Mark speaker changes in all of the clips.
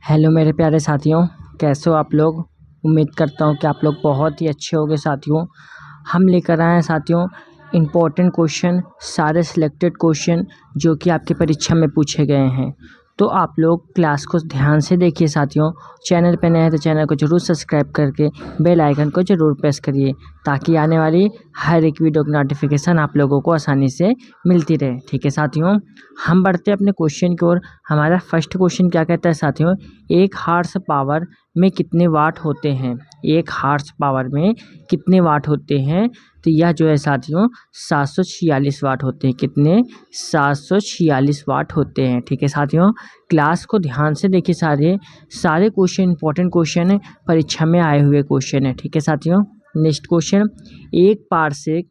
Speaker 1: Hello मेरे प्यारे साथियों, कैसे हो आप लोग। उम्मीद करता हूँ कि आप लोग बहुत ही अच्छे होंगे साथियों। हम लेकर आए हैं साथियों इम्पोर्टेंट क्वेश्चन, सारे सिलेक्टेड क्वेश्चन जो कि आपकी परीक्षा में पूछे गए हैं। तो आप लोग क्लास को ध्यान से देखिए साथियों। चैनल पे नए हैं तो चैनल को ज़रूर सब्सक्राइब करके बेल आइकन को ज़रूर प्रेस करिए ताकि आने वाली हर एक वीडियो की नोटिफिकेशन आप लोगों को आसानी से मिलती रहे। ठीक है साथियों, हम बढ़ते हैं अपने क्वेश्चन की ओर। हमारा फर्स्ट क्वेश्चन क्या कहता है साथियों, एक हार्स पावर में कितने वाट होते हैं। एक हार्स पावर में कितने वाट होते हैं, तो यह जो है साथियों 746 वाट होते हैं। कितने? 746 वाट होते हैं। ठीक है साथियों, क्लास को ध्यान से देखिए। सारे क्वेश्चन इंपॉर्टेंट क्वेश्चन है, परीक्षा में आए हुए क्वेश्चन है। ठीक है साथियों, नेक्स्ट क्वेश्चन, एक पारसेक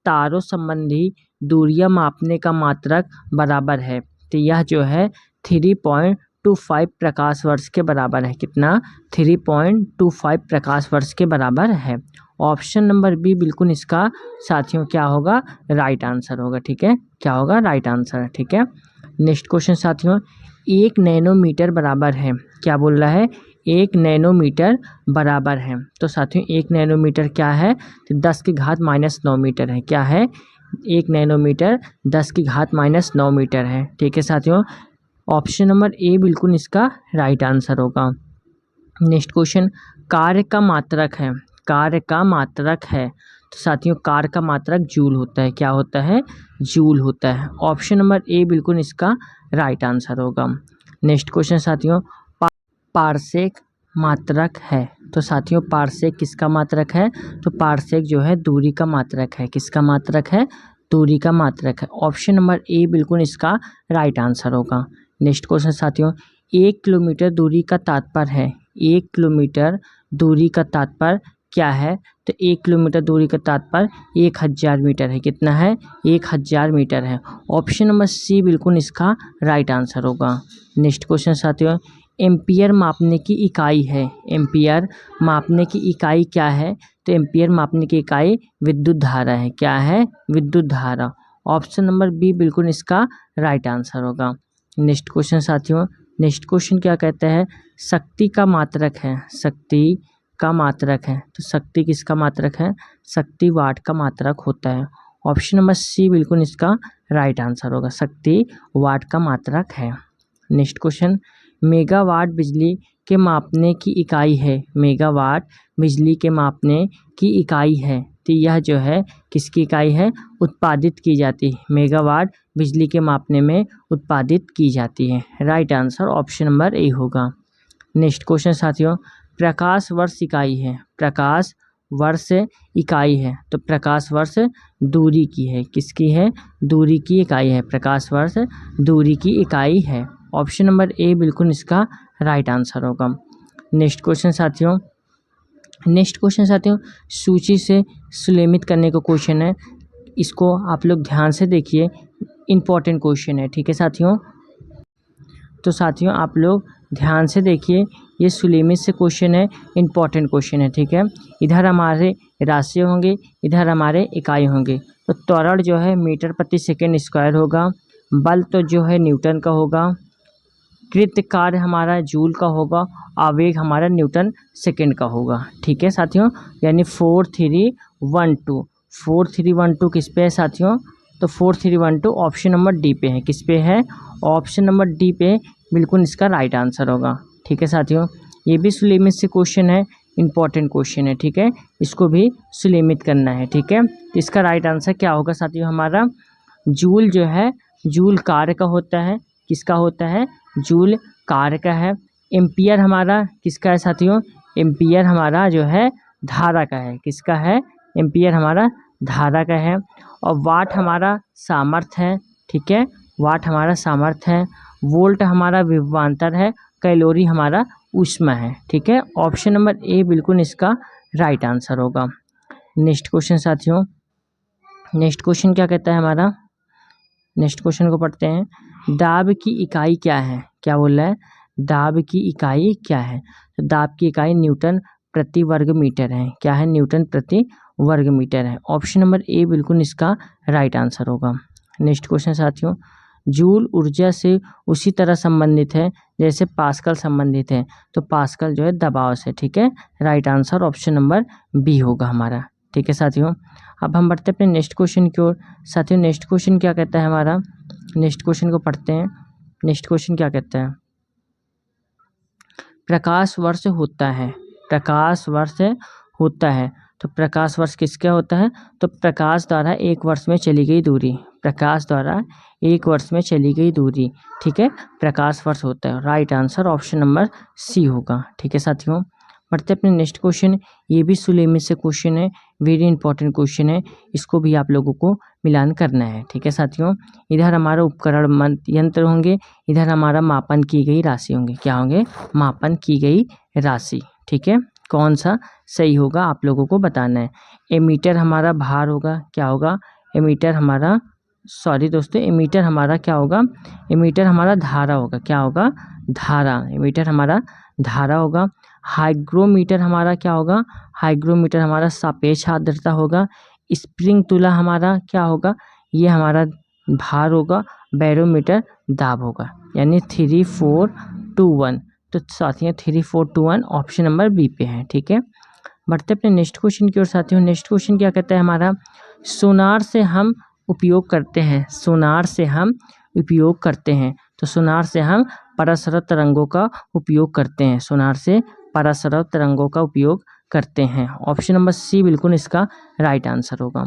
Speaker 1: तारों संबंधी दूरियां मापने का मात्रक बराबर है। तो यह जो है 3.25 प्रकाश वर्ष के बराबर है। कितना? 3.25 प्रकाश वर्ष के बराबर है। ऑप्शन नंबर बी बिल्कुल इसका साथियों क्या होगा, राइट आंसर होगा। ठीक है, क्या होगा, राइट आंसर। ठीक है, नेक्स्ट क्वेश्चन साथियों, एक नैनोमीटर बराबर है। क्या बोल रहा है? एक नैनोमीटर बराबर है। तो साथियों एक नैनोमीटर क्या है, तो 10 की घात -9 मीटर है। क्या है? एक नैनोमीटर 10 की घात -9 मीटर है। ठीक है साथियों, ऑप्शन नंबर ए बिल्कुल इसका राइट आंसर होगा। नेक्स्ट क्वेश्चन, कार्य का मात्रक है। कार्य का मात्रक है, तो साथियों कार्य का मात्रक जूल होता है। क्या होता है? जूल होता है। ऑप्शन नंबर ए बिल्कुल इसका राइट आंसर होगा। नेक्स्ट क्वेश्चन साथियों, पारसेक मात्रक है। तो साथियों पारसेक किसका मात्रक है, तो पारसेक जो है दूरी का मात्रक है। किसका मात्रक है? दूरी का मात्रक है। ऑप्शन नंबर ए बिल्कुल इसका राइट आंसर होगा। नेक्स्ट क्वेश्चन साथियों, 1 किलोमीटर दूरी का तात्पर्य है। 1 किलोमीटर दूरी का तात्पर्य क्या है, तो 1 किलोमीटर दूरी का तात्पर्य 1000 मीटर है। कितना है? 1000 मीटर है। ऑप्शन नंबर सी बिल्कुल इसका राइट आंसर होगा। नेक्स्ट क्वेश्चन साथियों, एम्पियर मापने की इकाई है। एम्पियर मापने की इकाई क्या है, तो एम्पियर मापने की इकाई विद्युत धारा है। क्या है? विद्युत धारा। ऑप्शन नंबर बी बिल्कुल इसका राइट आंसर होगा। नेक्स्ट क्वेश्चन साथियों, नेक्स्ट क्वेश्चन क्या कहता है, शक्ति का मात्रक है। शक्ति का मात्रक है, तो शक्ति किसका मात्रक है? शक्ति वाट का मात्रक होता है। ऑप्शन नंबर सी बिल्कुल इसका राइट आंसर होगा। शक्ति वाट का मात्रक है। नेक्स्ट क्वेश्चन, मेगावाट बिजली के मापने की इकाई है। मेगावाट बिजली के मापने की इकाई है, तो यह जो है किसकी इकाई है? उत्पादित की जाती है। मेगावाट बिजली के मापने में उत्पादित की जाती है। Right answer option number A होगा। नेक्स्ट क्वेश्चन साथियों, प्रकाश वर्ष इकाई है। प्रकाश वर्ष इकाई है, तो प्रकाश वर्ष दूरी की है। किसकी है? दूरी की इकाई है। प्रकाश वर्ष दूरी की इकाई है। ऑप्शन नंबर ए बिल्कुल इसका राइट आंसर होगा। नेक्स्ट क्वेश्चन साथियों, सूची से सुलेमित करने का क्वेश्चन है। इसको आप लोग ध्यान से देखिए, इम्पोर्टेंट क्वेश्चन है। ठीक है साथियों, तो साथियों आप लोग ध्यान से देखिए, ये सुलेमित से क्वेश्चन है, इम्पोर्टेंट क्वेश्चन है। ठीक है, इधर हमारे राशि होंगे, इधर हमारे इकाई होंगे। तो त्वरण जो है मीटर प्रति सेकेंड स्क्वायर होगा। बल तो जो है न्यूटन का होगा। कृत कार्य हमारा जूल का होगा। आवेग हमारा न्यूटन सेकेंड का होगा। ठीक है साथियों, यानी 4312 किस पे है साथियों, तो 4312 ऑप्शन नंबर डी पे है। किस पे है? ऑप्शन नंबर डी पे बिल्कुल इसका राइट आंसर होगा। ठीक है साथियों, ये भी सुलेमित से क्वेश्चन है, इंपॉर्टेंट क्वेश्चन है। ठीक है, इसको भी सुलेमित करना है। ठीक है, तो इसका राइट आंसर क्या होगा साथियों, हमारा जूल जो है जूल कार्य का होता है। किसका होता है? जूल कार्य का है। एम्पियर हमारा किसका है साथियों? एम्पियर हमारा जो है धारा का है। किसका है? एम्पियर हमारा धारा का है। और वाट हमारा सामर्थ्य है। ठीक है, वाट हमारा सामर्थ्य है। वोल्ट हमारा विभवांतर है। कैलोरी हमारा ऊष्मा है। ठीक है, ऑप्शन नंबर ए बिल्कुल इसका राइट आंसर होगा। नेक्स्ट क्वेश्चन साथियों, नेक्स्ट क्वेश्चन क्या कहता है हमारा, नेक्स्ट क्वेश्चन को पढ़ते हैं। दाब की इकाई क्या है? क्या बोल रहा है? दाब की इकाई क्या है? तो दाब की इकाई न्यूटन प्रति वर्ग मीटर है। क्या है? न्यूटन प्रति वर्ग मीटर है। ऑप्शन नंबर ए बिल्कुल इसका राइट आंसर होगा। नेक्स्ट क्वेश्चन साथियों, जूल ऊर्जा से उसी तरह संबंधित है जैसे पास्कल संबंधित है, तो पास्कल जो है दबाव से। ठीक है, right answer option number B होगा हमारा। ठीक है साथियों, अब हम बढ़ते हैं अपने नेक्स्ट क्वेश्चन की ओर। साथियों नेक्स्ट क्वेश्चन क्या कहता है हमारा, नेक्स्ट क्वेश्चन को पढ़ते हैं। नेक्स्ट क्वेश्चन क्या कहता है, प्रकाश वर्ष होता है, प्रकाश वर्ष होता है, तो प्रकाश वर्ष किसका होता है, तो प्रकाश द्वारा एक वर्ष में चली गई दूरी, प्रकाश द्वारा एक वर्ष में चली गई दूरी। ठीक है, प्रकाश वर्ष होता है, right answer option number C होगा। ठीक है साथियों, बढ़ते अपने नेक्स्ट क्वेश्चन। ये भी सुलेमित से क्वेश्चन है, वेरी इंपॉर्टेंट क्वेश्चन है, इसको भी आप लोगों को मिलान करना है। ठीक है साथियों, इधर हमारा उपकरण यंत्र होंगे, इधर हमारा मापन की गई राशि होंगे, क्या होंगे, मापन की गई राशि। ठीक है, कौन सा सही होगा आप लोगों को बताना है। एमीटर हमारा भार होगा, क्या होगा, एमीटर हमारा, सॉरी दोस्तों, एमीटर हमारा क्या होगा, एमीटर हमारा धारा होगा, क्या होगा, धारा, एमीटर हमारा धारा होगा। हाइग्रोमीटर हमारा क्या होगा, हाइग्रोमीटर हमारा सापेक्ष आर्द्रता होगा। स्प्रिंग तुला हमारा क्या होगा, ये हमारा भार होगा। बैरोमीटर दाब होगा, यानी 3 4 2 1, तो साथियों 3 4 2 1 ऑप्शन नंबर बी पे है। ठीक है, बढ़ते अपने नेक्स्ट क्वेश्चन की ओर। साथियों नेक्स्ट क्वेश्चन क्या कहता है हमारा, सोनार से हम उपयोग करते हैं, सोनार से हम उपयोग करते हैं, तो सोनार से हम परासरक तरंगों का उपयोग करते हैं, सोनार से परासरक तरंगों का उपयोग करते हैं। ऑप्शन नंबर सी बिल्कुल इसका राइट आंसर होगा।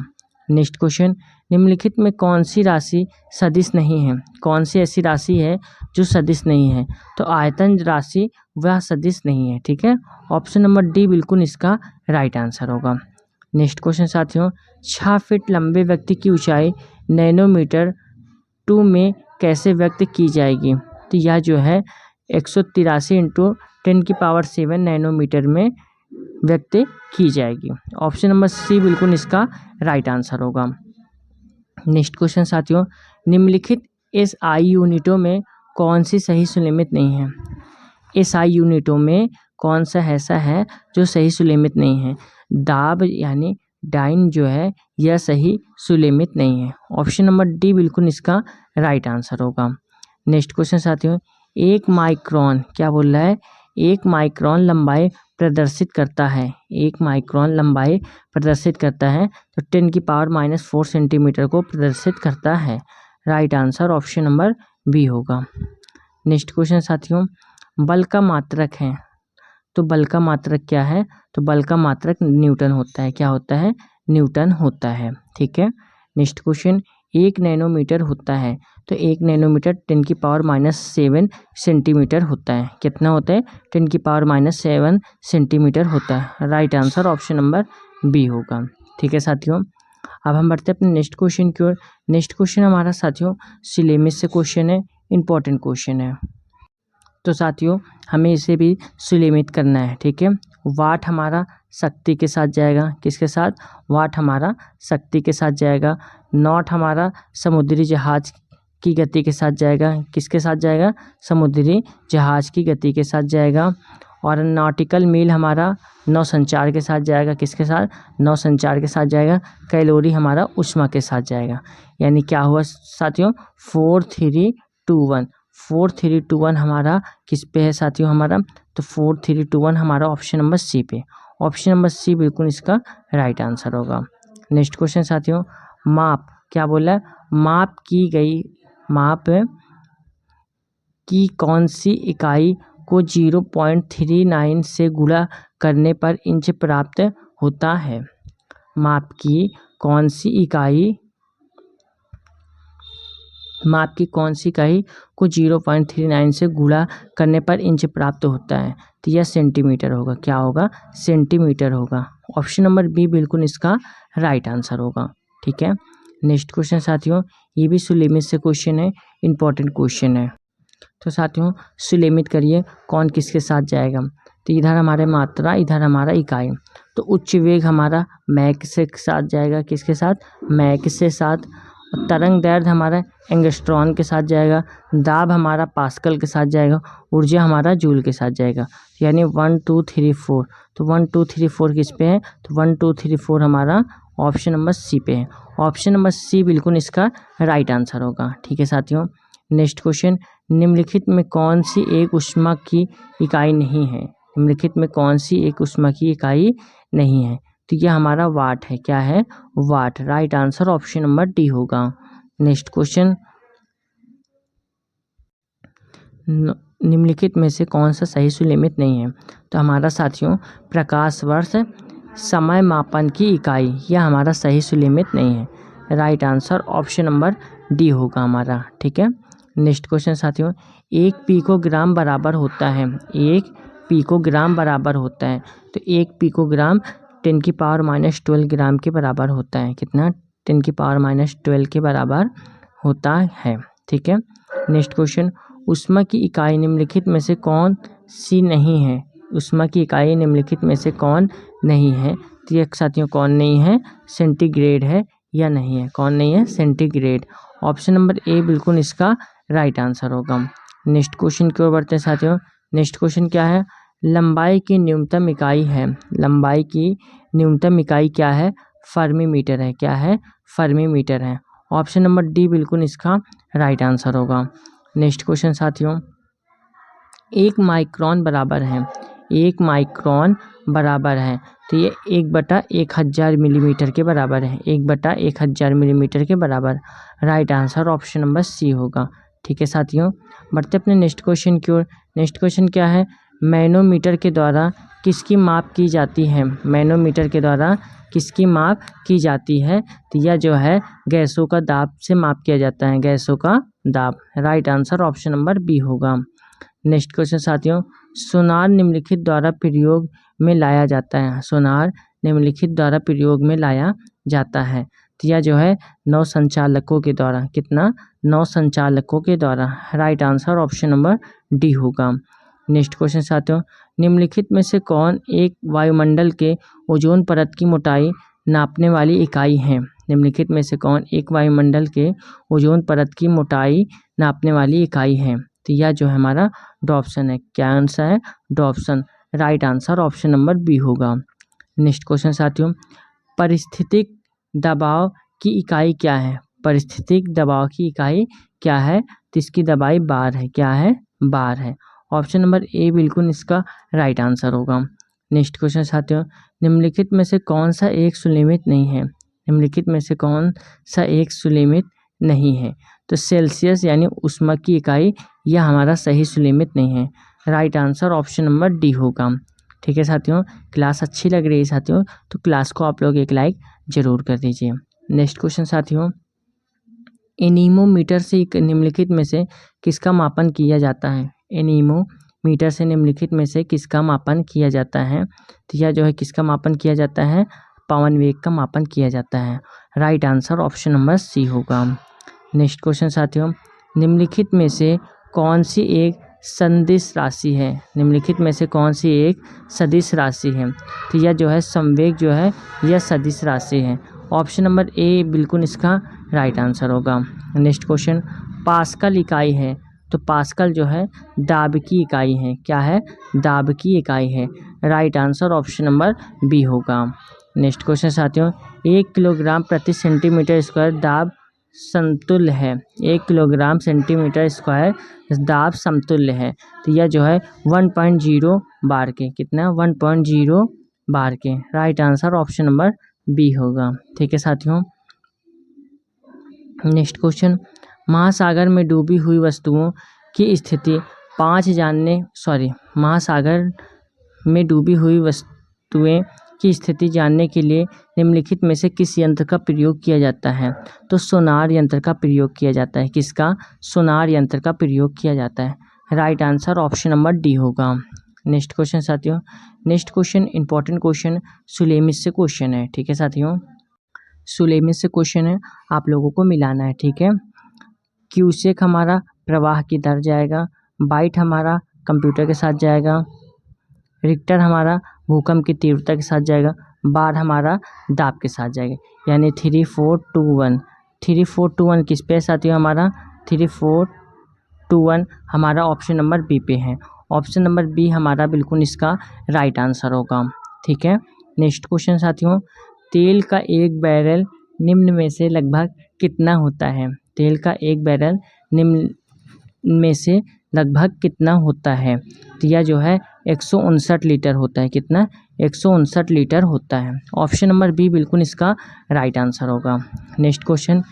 Speaker 1: नेक्स्ट क्वेश्चन, निम्नलिखित में कौन सी राशि सदिश नहीं है, कौन सी ऐसी राशि है जो सदिश नहीं है, तो आयतन राशि वह सदिश नहीं है। ठीक है, ऑप्शन नंबर डी बिल्कुल इसका राइट आंसर होगा। नेक्स्ट क्वेश्चन साथियों, 6 फीट लंबे व्यक्ति की ऊंचाई नैनोमीटर 2 में कैसे व्यक्त की जाएगी, तो यह जो है 183 इंटू 10⁷ नैनोमीटर में व्यक्त की जाएगी। ऑप्शन नंबर सी बिल्कुल इसका राइट आंसर होगा। नेक्स्ट क्वेश्चन साथियों, निम्नलिखित एसआई यूनिटों में कौन सी सही सुलेमित नहीं है, एसआई यूनिटों में कौन सा ऐसा है जो सही सुलेमित नहीं है, दाब यानी डाइन जो है यह सही सुलेमित नहीं है। ऑप्शन नंबर डी बिल्कुल इसका राइट आंसर होगा। नेक्स्ट क्वेश्चन साथियों, 1 माइक्रोन क्या बोल रहा है, 1 माइक्रोन लंबाई प्रदर्शित करता है, 1 माइक्रोन लंबाई प्रदर्शित करता है, तो 10⁻⁴ सेंटीमीटर को प्रदर्शित करता है। Right answer option number B होगा। नेक्स्ट क्वेश्चन साथियों, बल का मात्रक है, तो बल का मात्रक क्या है, तो बल का मात्रक न्यूटन होता है, क्या होता है, न्यूटन होता है। ठीक है, नेक्स्ट क्वेश्चन, 1 नैनोमीटर होता है, तो 1 नैनोमीटर 10⁻⁷ सेंटीमीटर होता है, कितना होता है, 10⁻⁷ सेंटीमीटर होता है। Right answer option number B होगा। ठीक है साथियों, अब हम बढ़ते हैं अपने नेक्स्ट क्वेश्चन की ओर। नेक्स्ट क्वेश्चन हमारा साथियों सिलेबस से क्वेश्चन है, इंपॉर्टेंट क्वेश्चन है, तो साथियों हमें इसे भी सुलेमित करना है। ठीक है, वाट हमारा शक्ति के साथ जाएगा, किसके साथ, वाट हमारा शक्ति के साथ जाएगा। नॉट हमारा समुद्री जहाज की गति के साथ जाएगा, किसके साथ जाएगा, समुद्री जहाज की गति के साथ जाएगा। और नॉटिकल मील हमारा नौ संचार के साथ जाएगा, किसके साथ, नौ संचार के साथ जाएगा। कैलोरी हमारा ऊष्मा के साथ जाएगा, यानी क्या हुआ साथियों, 4 3 2 1, 4 3 2 1 हमारा किस पे है साथियों हमारा, तो 4 3 2 1 हमारा ऑप्शन नंबर सी पे, ऑप्शन नंबर सी बिल्कुल इसका राइट आंसर होगा। नेक्स्ट क्वेश्चन साथियों, माप क्या बोला है, माप की गई, माप की कौन सी इकाई को 0.39 से गुणा करने पर इंच प्राप्त होता है, माप की कौन सी इकाई, माप की कौन सी इकाई को 0.39 से गुणा करने पर इंच प्राप्त होता है, तो यह सेंटीमीटर होगा, क्या होगा, सेंटीमीटर होगा। ऑप्शन नंबर बी बिल्कुल इसका राइट आंसर होगा। ठीक है, नेक्स्ट क्वेश्चन साथियों, ये भी सुलेमित से क्वेश्चन है, इंपॉर्टेंट क्वेश्चन है, तो साथियों सुलेमित करिए कौन किसके साथ जाएगा, तो इधर हमारे मात्रा, इधर हमारा इकाई, तो उच्च वेग हमारा मैक से साथ जाएगा, किसके साथ, मैक से साथ। तरंग दैर्ध्य हमारा एंगस्ट्रॉन के साथ जाएगा, दाब हमारा पास्कल के साथ जाएगा, ऊर्जा हमारा जूल के साथ जाएगा, यानी 1 2 3 4, तो 1 2 3 4 किस पे है, तो 1 2 3 4 हमारा ऑप्शन नंबर सी पे है, ऑप्शन नंबर सी बिल्कुल इसका राइट आंसर होगा। ठीक है साथियों, नेक्स्ट क्वेश्चन, निम्नलिखित में कौन सी एक ऊष्मा की इकाई नहीं है? निम्नलिखित में कौन सी एक ऊष्मा की इकाई नहीं है? तो यह हमारा वाट है। क्या है? Watt. Right answer option number D होगा। नेक्स्ट क्वेश्चन, निम्नलिखित में से कौन सा सही सुलेमित नहीं है? तो हमारा साथियों प्रकाश वर्ष समय मापन की इकाई, यह हमारा सही सुलेमित नहीं है। Right answer option number D होगा हमारा। ठीक है। नेक्स्ट क्वेश्चन साथियों, एक पिकोग्राम बराबर होता है, एक पिकोग्राम बराबर होता है, तो एक पिकोग्राम 10⁻⁻12 ग्राम के बराबर होता है। कितना? 10⁻⁻12 के बराबर होता है। ठीक है। नेक्स्ट क्वेश्चन, ऊष्मा की इकाई निम्नलिखित में से कौन सी नहीं है? ऊष्मा की इकाई निम्नलिखित में से कौन नहीं है? तो ये साथियों कौन नहीं है? सेंटीग्रेड है या नहीं है? कौन नहीं है? सेंटीग्रेड। ऑप्शन नंबर ए बिल्कुल इसका राइट आंसर होगा। नेक्स्ट क्वेश्चन की ओर बढ़ते हैं साथियों। नेक्स्ट क्वेश्चन क्या है? लंबाई की न्यूनतम इकाई है, लंबाई की न्यूनतम इकाई क्या है? फर्मी मीटर है। क्या है? फर्मी मीटर है। ऑप्शन नंबर डी बिल्कुल इसका राइट आंसर होगा। नेक्स्ट क्वेश्चन साथियों, एक माइक्रोन बराबर है, एक माइक्रोन बराबर है, तो ये 1/1000 मिलीमीटर के बराबर है, 1/1000 मिलीमीटर के बराबर। Right answer option number C होगा। ठीक है साथियों, बढ़ते अपने नेक्स्ट क्वेश्चन की ओर। नेक्स्ट क्वेश्चन क्या है? मैनोमीटर के द्वारा किसकी माप की जाती है? मैनोमीटर के द्वारा किसकी माप की जाती है? तो यह जो है गैसों का दाब से माप किया जाता है, गैसों का दाब। Right answer option number B होगा। नेक्स्ट क्वेश्चन साथियों, सोनार निम्नलिखित द्वारा प्रयोग में लाया जाता है, सोनार निम्नलिखित द्वारा प्रयोग में लाया जाता है, तो यह जो है 9 संचालकों के द्वारा। कितना? 9 संचालकों के द्वारा। Right answer option number D होगा। नेक्स्ट क्वेश्चन साथियों, निम्नलिखित में से कौन एक वायुमंडल के ओजोन परत की मोटाई नापने वाली इकाई है? निम्नलिखित में से कौन एक वायुमंडल के ओजोन परत की मोटाई नापने वाली इकाई है? तो यह जो है हमारा डॉप्सन है। क्या आंसर है? Dobson. Right answer option number B होगा। नेक्स्ट क्वेश्चन साथियों, परिस्थितिक दबाव की इकाई क्या है? परिस्थितिक दबाव की इकाई क्या है? तो इसकी दबाई बार है। क्या है? बार है। ऑप्शन नंबर ए बिल्कुल इसका राइट आंसर होगा। नेक्स्ट क्वेश्चन साथियों, निम्नलिखित में से कौन सा एक सुलेमित नहीं है? निम्नलिखित में से कौन सा एक सुलेमित नहीं है? तो सेल्सियस यानी ऊष्मा की इकाई, यह हमारा सही सुलेमित नहीं है। Right answer option number D होगा। ठीक है साथियों, क्लास अच्छी लग रही है साथियों, तो क्लास को आप लोग एक लाइक जरूर कर दीजिए। नेक्स्ट क्वेश्चन साथियों, एनीमोमीटर से निम्नलिखित में से किसका मापन किया जाता है? एनीमोमीटर से निम्नलिखित में से किसका मापन किया जाता है? तो यह जो है किसका मापन किया जाता है? पवन वेग का मापन किया जाता है। Right answer option number C होगा। नेक्स्ट क्वेश्चन साथियों, निम्नलिखित में से कौन सी एक सदिश राशि है? निम्नलिखित में से कौन सी एक सदिश राशि है? तो यह जो है संवेग जो है यह सदिश राशि है। ऑप्शन नंबर ए बिल्कुल इसका राइट आंसर होगा। नेक्स्ट क्वेश्चन, पास्कल इकाई है, तो पास्कल जो है दाब की इकाई है। क्या है? दाब की इकाई है। Right answer option number B होगा। नेक्स्ट क्वेश्चन साथियों, 1 किलोग्राम प्रति सेंटीमीटर स्क्वायर दाब समतुल्य है। 1 किलोग्राम सेंटीमीटर स्क्वायर दाब समतुल्य है, तो यह जो है 1.0 बार के। कितना? 1.0 बार के। Right answer option number B होगा। ठीक है साथियों, नेक्स्ट क्वेश्चन, महासागर में डूबी हुई वस्तुओं की स्थिति महासागर में डूबी हुई वस्तुएं की स्थिति जानने के लिए निम्नलिखित में से किस यंत्र का प्रयोग किया जाता है? तो सोनार यंत्र का प्रयोग किया जाता है। किसका? सोनार यंत्र का प्रयोग किया जाता है। Right answer option number D होगा। नेक्स्ट क्वेश्चन साथियों, नेक्स्ट क्वेश्चन इंपॉर्टेंट क्वेश्चन सुलेमित से क्वेश्चन है। ठीक है साथियों, सुलेमित से क्वेश्चन है, आप लोगों को मिलाना है। ठीक है, क्यूसेक हमारा प्रवाह की दर जाएगा, बाइट हमारा कंप्यूटर के साथ जाएगा, रिक्टर हमारा भूकंप की तीव्रता के साथ जाएगा, बार हमारा दाब के साथ जाएगा। यानी 3421 3421 किस पे साथियों? हमारा 3421 हमारा ऑप्शन नंबर बी पे है। ऑप्शन नंबर बी हमारा बिल्कुल इसका राइट आंसर होगा। ठीक है, नेक्स्ट क्वेश्चन साथियों, तेल का एक बैरल निम्न में से लगभग कितना होता है? तेल का एक बैरल निम्न में से लगभग कितना होता है? तो यह जो है 159 लीटर होता है। कितना? 159 लीटर होता है। ऑप्शन नंबर बी बिल्कुल इसका राइट आंसर होगा। नेक्स्ट क्वेश्चन,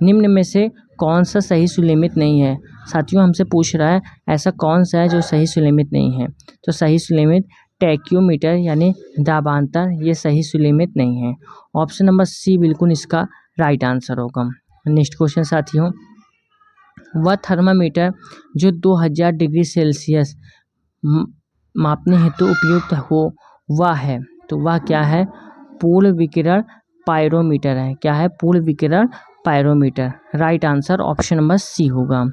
Speaker 1: निम्न में से कौन सा सही सुलेमित नहीं है? साथियों हमसे पूछ रहा है ऐसा कौन सा है जो सही सुलेमित नहीं है। तो सही सुलेमित टैक्योमीटर यानी दाबांतर, ये सही सुलेमित नहीं है। ऑप्शन नंबर सी बिल्कुल इसका राइट आंसर होगा। नेक्स्ट क्वेश्चन साथियों, वह थर्मामीटर जो 2000 डिग्री सेल्सियस मापने हेतु उपयुक्त हो वह है, तो वह क्या है? पूर्ण विकिरण पायरोमीटर है। क्या है? पूर्ण विकिरण pyrometer. Right answer option number C होगा।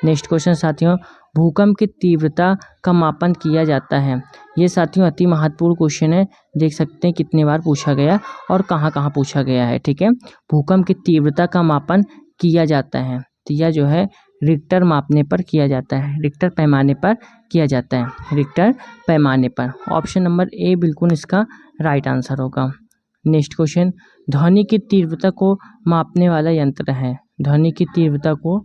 Speaker 1: नेक्स्ट क्वेश्चन साथियों, भूकंप की तीव्रता का मापन किया जाता है। ये साथियों अति महत्वपूर्ण क्वेश्चन है। देख सकते हैं कितने बार पूछा गया और कहाँ कहाँ पूछा गया है। ठीक है, भूकंप की तीव्रता का मापन किया जाता है, तो यह जो है रिक्टर मापने पर किया जाता है, रिक्टर पैमाने पर किया जाता है, रिक्टर पैमाने पर। ऑप्शन नंबर ए बिल्कुल इसका राइट आंसर होगा। नेक्स्ट क्वेश्चन, ध्वनि की तीव्रता को मापने वाला यंत्र है। ध्वनि की तीव्रता को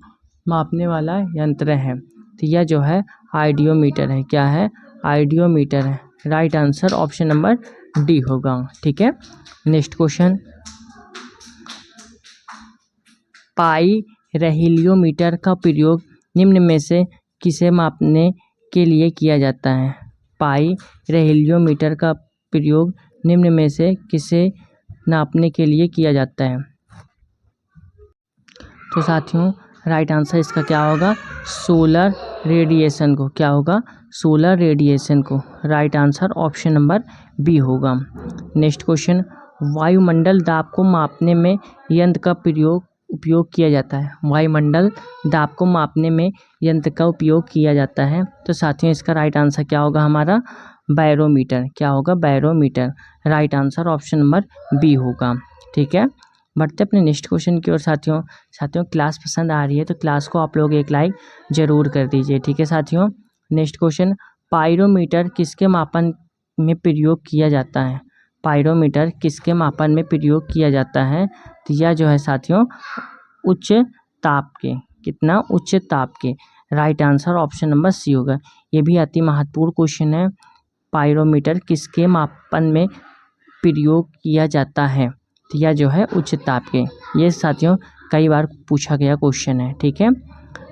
Speaker 1: मापने वाला यंत्र है, तो यह जो है आइडियोमीटर है। क्या है? आइडियोमीटर है। Right answer option number D होगा। ठीक है, नेक्स्ट क्वेश्चन, पाइरहेलियोमीटर का प्रयोग निम्न में से किसे मापने के लिए किया जाता है? पाइरहेलियोमीटर का प्रयोग निम्न में से किसे नापने के लिए किया जाता है? तो साथियों राइट आंसर इसका क्या होगा? सोलर रेडिएशन को। क्या होगा? सोलर रेडिएशन को। Right answer option number B होगा। नेक्स्ट क्वेश्चन, वायुमंडल दाब को मापने में यंत्र का उपयोग किया जाता है। वायुमंडल दाब को मापने में यंत्र का उपयोग किया जाता है, तो साथियों इसका राइट आंसर क्या होगा? हमारा बैरोमीटर। क्या होगा? Barometer. Right answer option number B होगा। ठीक है, बढ़ते अपने नेक्स्ट क्वेश्चन की ओर। साथियों क्लास पसंद आ रही है तो क्लास को आप लोग एक लाइक जरूर कर दीजिए। ठीक है साथियों, नेक्स्ट क्वेश्चन, पायरोमीटर किसके मापन में प्रयोग किया जाता है? पायरोमीटर किसके मापन में प्रयोग किया जाता है? तो यह जो है साथियों उच्च ताप के। कितना? उच्च ताप के। Right answer option number C होगा। ये भी अति महत्वपूर्ण क्वेश्चन है। पायरोमीटर किसके मापन में प्रयोग किया जाता है? तो यह जो है उच्च ताप के। ये साथियों कई बार पूछा गया क्वेश्चन है। ठीक है,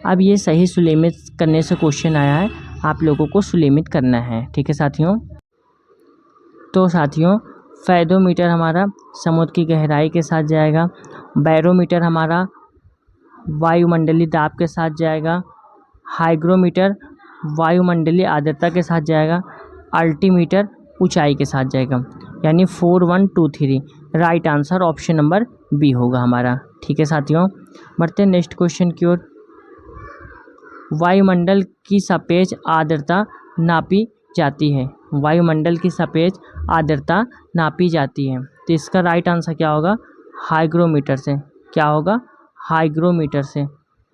Speaker 1: अब ये सही सुलेमित करने से क्वेश्चन आया है, आप लोगों को सुलेमित करना है। ठीक है साथियों, तो साथियों फेदोमीटर हमारा समुद्र की गहराई के साथ जाएगा, बैरोमीटर हमारा वायुमंडलीय दाब के साथ जाएगा, हाइग्रोमीटर वायुमंडलीय आर्द्रता के साथ जाएगा, अल्टीमीटर ऊंचाई के साथ जाएगा। यानी 4 1 2 3। Right answer option number B होगा हमारा। ठीक है साथियों, बढ़ते हैं नेक्स्ट क्वेश्चन की ओर। वायुमंडल की सापेक्ष आर्द्रता नापी जाती है। वायुमंडल की सापेक्ष आर्द्रता नापी जाती है, तो इसका राइट आंसर क्या होगा? हाइग्रोमीटर से। क्या होगा? हाइग्रोमीटर से।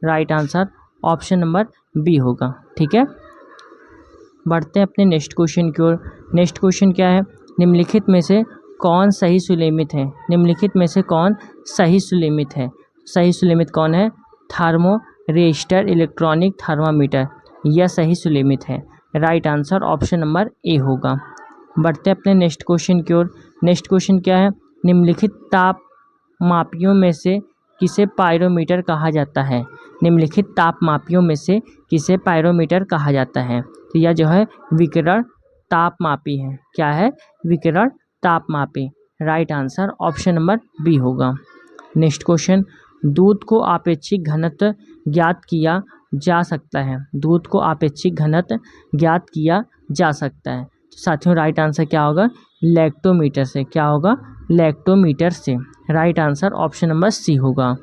Speaker 1: Right answer option number B होगा। ठीक है, बढ़ते हैं अपने नेक्स्ट क्वेश्चन की ओर। नेक्स्ट क्वेश्चन क्या है? निम्नलिखित में से कौन सही सुलेमित है? निम्नलिखित में से कौन सही सुलेमित है? सही सुलेमित कौन है? थर्मो रजिस्टर इलेक्ट्रॉनिक थर्मामीटर, यह सही सुलेमित है। Right answer option number A होगा। बढ़ते अपने नेक्स्ट क्वेश्चन की ओर। नेक्स्ट क्वेश्चन क्या है? निम्नलिखित ताप मापियों में से किसे पायरोमीटर कहा जाता है? निम्नलिखित ताप मापियों में से किसे पायरोमीटर कहा जाता है? तो यह जो है विकिरण तापमापी है। क्या है? विकिरण तापमापी। Right answer option number B होगा। नेक्स्ट क्वेश्चन, दूध को आपेक्षिक घनत्व ज्ञात किया जा सकता है। दूध को आपेक्षिक घनत्व ज्ञात किया जा सकता है, तो साथियों राइट आंसर क्या होगा? लैक्टोमीटर से। क्या होगा? लैक्टोमीटर से। Right answer option number C होगा।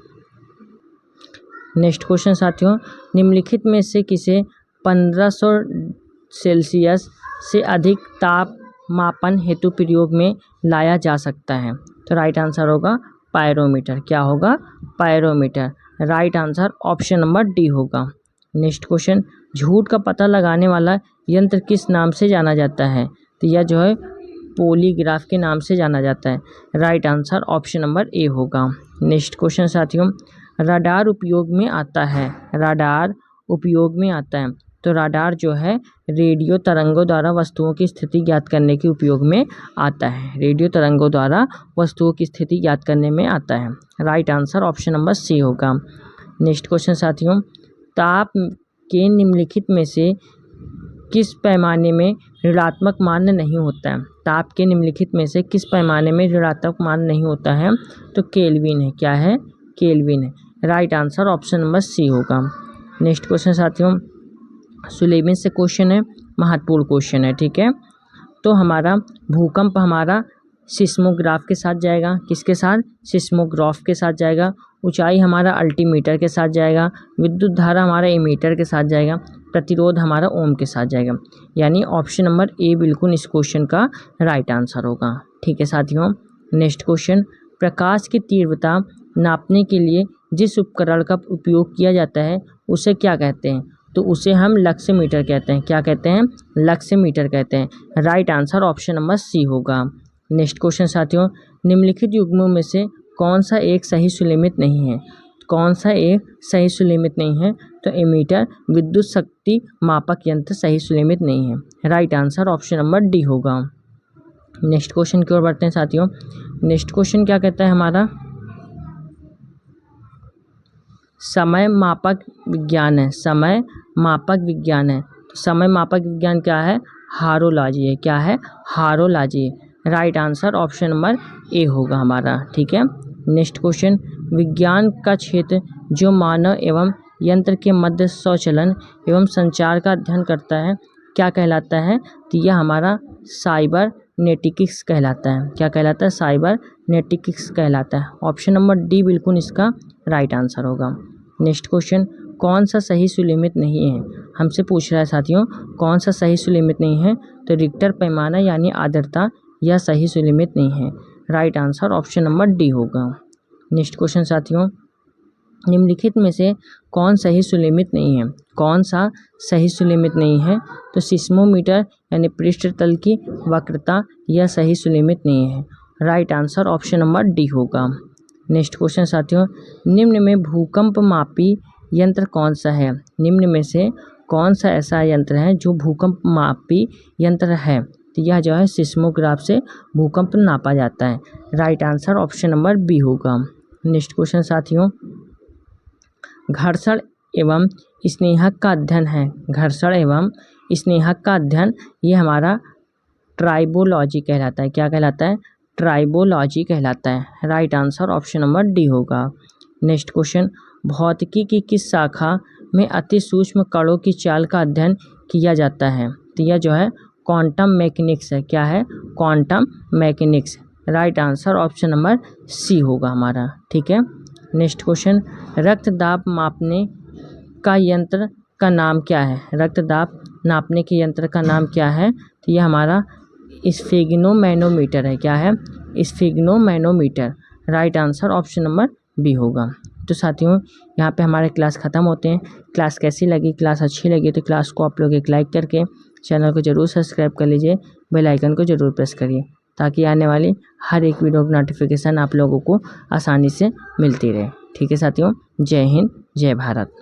Speaker 1: नेक्स्ट क्वेश्चन साथियों, निम्नलिखित में से किसे 1500 सेल्सियस से अधिक ताप मापन हेतु प्रयोग में लाया जा सकता है? तो राइट आंसर होगा पायरोमीटर। क्या होगा? Pyrometer. Right answer option number D होगा। नेक्स्ट क्वेश्चन, झूठ का पता लगाने वाला यंत्र किस नाम से जाना जाता है? तो यह जो है पॉलीग्राफ के नाम से जाना जाता है। Right answer option number A होगा। नेक्स्ट क्वेश्चन साथियों, रडार उपयोग में आता है। रडार उपयोग में आता है? तो राडार जो है रेडियो तरंगों द्वारा वस्तुओं की स्थिति ज्ञात करने के उपयोग में आता है। रेडियो तरंगों द्वारा वस्तुओं की स्थिति ज्ञात करने में आता है। Right answer option number C होगा। नेक्स्ट क्वेश्चन साथियों, ताप के निम्नलिखित में से किस पैमाने में ऋणात्मक मान नहीं होता है? ताप के निम्नलिखित में से किस पैमाने में ऋणात्मक मान नहीं होता है? तो केल्विन है। क्या है? केल्विन है। Right answer option number C होगा। नेक्स्ट क्वेश्चन साथियों, सुलेबिन से क्वेश्चन है, महत्वपूर्ण क्वेश्चन है, ठीक है। तो हमारा भूकंप हमारा सिस्मोग्राफ के साथ जाएगा। किसके साथ? सिस्मोग्राफ के साथ जाएगा। ऊंचाई हमारा अल्टीमीटर के साथ जाएगा। विद्युत धारा हमारा एमीटर के साथ जाएगा। प्रतिरोध हमारा ओम के साथ जाएगा। यानी ऑप्शन नंबर ए बिल्कुल इस क्वेश्चन का राइट आंसर होगा, ठीक है साथियों। नेक्स्ट क्वेश्चन, प्रकाश की तीव्रता नापने के लिए जिस उपकरण का उपयोग किया जाता है उसे क्या कहते हैं? तो उसे हम लक्स मीटर कहते हैं। क्या कहते हैं? लक्स मीटर कहते हैं। Right answer option number C होगा। नेक्स्ट क्वेश्चन साथियों, निम्नलिखित युग्मों में से कौन सा एक सही सुलेमित नहीं है? कौन सा एक सही सुलेमित नहीं है? तो एमीटर विद्युत शक्ति मापक यंत्र सही सुलेमित नहीं है। Right answer option number D होगा। नेक्स्ट क्वेश्चन की ओर बढ़ते हैं साथियों। नेक्स्ट क्वेश्चन क्या कहता है हमारा? समय मापक विज्ञान है। समय मापक विज्ञान है। तो समय मापक विज्ञान क्या है? हारोलॉजी है। क्या है? Horology. Right answer option number A होगा हमारा, ठीक है। नेक्स्ट क्वेश्चन, विज्ञान का क्षेत्र जो मानव एवं यंत्र के मध्य स्वचलन एवं संचार का अध्ययन करता है क्या कहलाता है? तो यह हमारा साइबरनेटिक्स कहलाता है। क्या कहलाता है? साइबरनेटिक्स कहलाता है। ऑप्शन नंबर डी बिल्कुल इसका राइट आंसर होगा। नेक्स्ट क्वेश्चन, कौन सा सही सुलेमित नहीं है? हमसे पूछ रहा है साथियों, कौन सा सही सुलेमित नहीं है? तो रिक्टर पैमाना यानी आर्द्रता यह सही सुलेमित नहीं है। Right answer option number D होगा। नेक्स्ट क्वेश्चन साथियों, निम्नलिखित में से कौन सही सुलेमित नहीं है? कौन सा सही सुलेमित नहीं है? तो सिस्मोमीटर यानी पृष्ठ तल की वक्रता यह सही सुलेमित नहीं है। Right answer option number D होगा। नेक्स्ट क्वेश्चन साथियों, निम्न में भूकंप मापी यंत्र कौन सा है? निम्न में से कौन सा ऐसा यंत्र है जो भूकंप मापी यंत्र है? तो यह जो है सिस्मोग्राफ से भूकंप नापा जाता है। Right answer option number B होगा। नेक्स्ट क्वेश्चन साथियों, घर्षण एवं स्नेहक का अध्ययन है। घर्षण एवं स्नेहक का अध्ययन ये हमारा ट्राइबोलॉजी कहलाता है। क्या कहलाता है? ट्राइबोलॉजी कहलाता है। Right answer option number D होगा। नेक्स्ट क्वेश्चन, भौतिकी की किस शाखा में अति सूक्ष्म कणों की चाल का अध्ययन किया जाता है? तो यह जो है क्वांटम मैकेनिक्स है। क्या है? Quantum mechanics. Right answer option number C होगा हमारा, ठीक है। नेक्स्ट क्वेश्चन, रक्त दाब मापने का यंत्र का नाम क्या है? रक्त दाब नापने के यंत्र का नाम क्या है? तो यह हमारा स्फिग्नोमैनोमीटर है। क्या है? Sphygmomanometer. Right answer option number B होगा। तो साथियों, यहाँ पे हमारे क्लास ख़त्म होते हैं। क्लास कैसी लगी? क्लास अच्छी लगी तो क्लास को आप लोग एक लाइक करके चैनल को ज़रूर सब्सक्राइब कर लीजिए। बेल आइकन को ज़रूर प्रेस करिए ताकि आने वाली हर एक वीडियो की नोटिफिकेशन आप लोगों को आसानी से मिलती रहे। ठीक है साथियों, जय हिंद, जय भारत।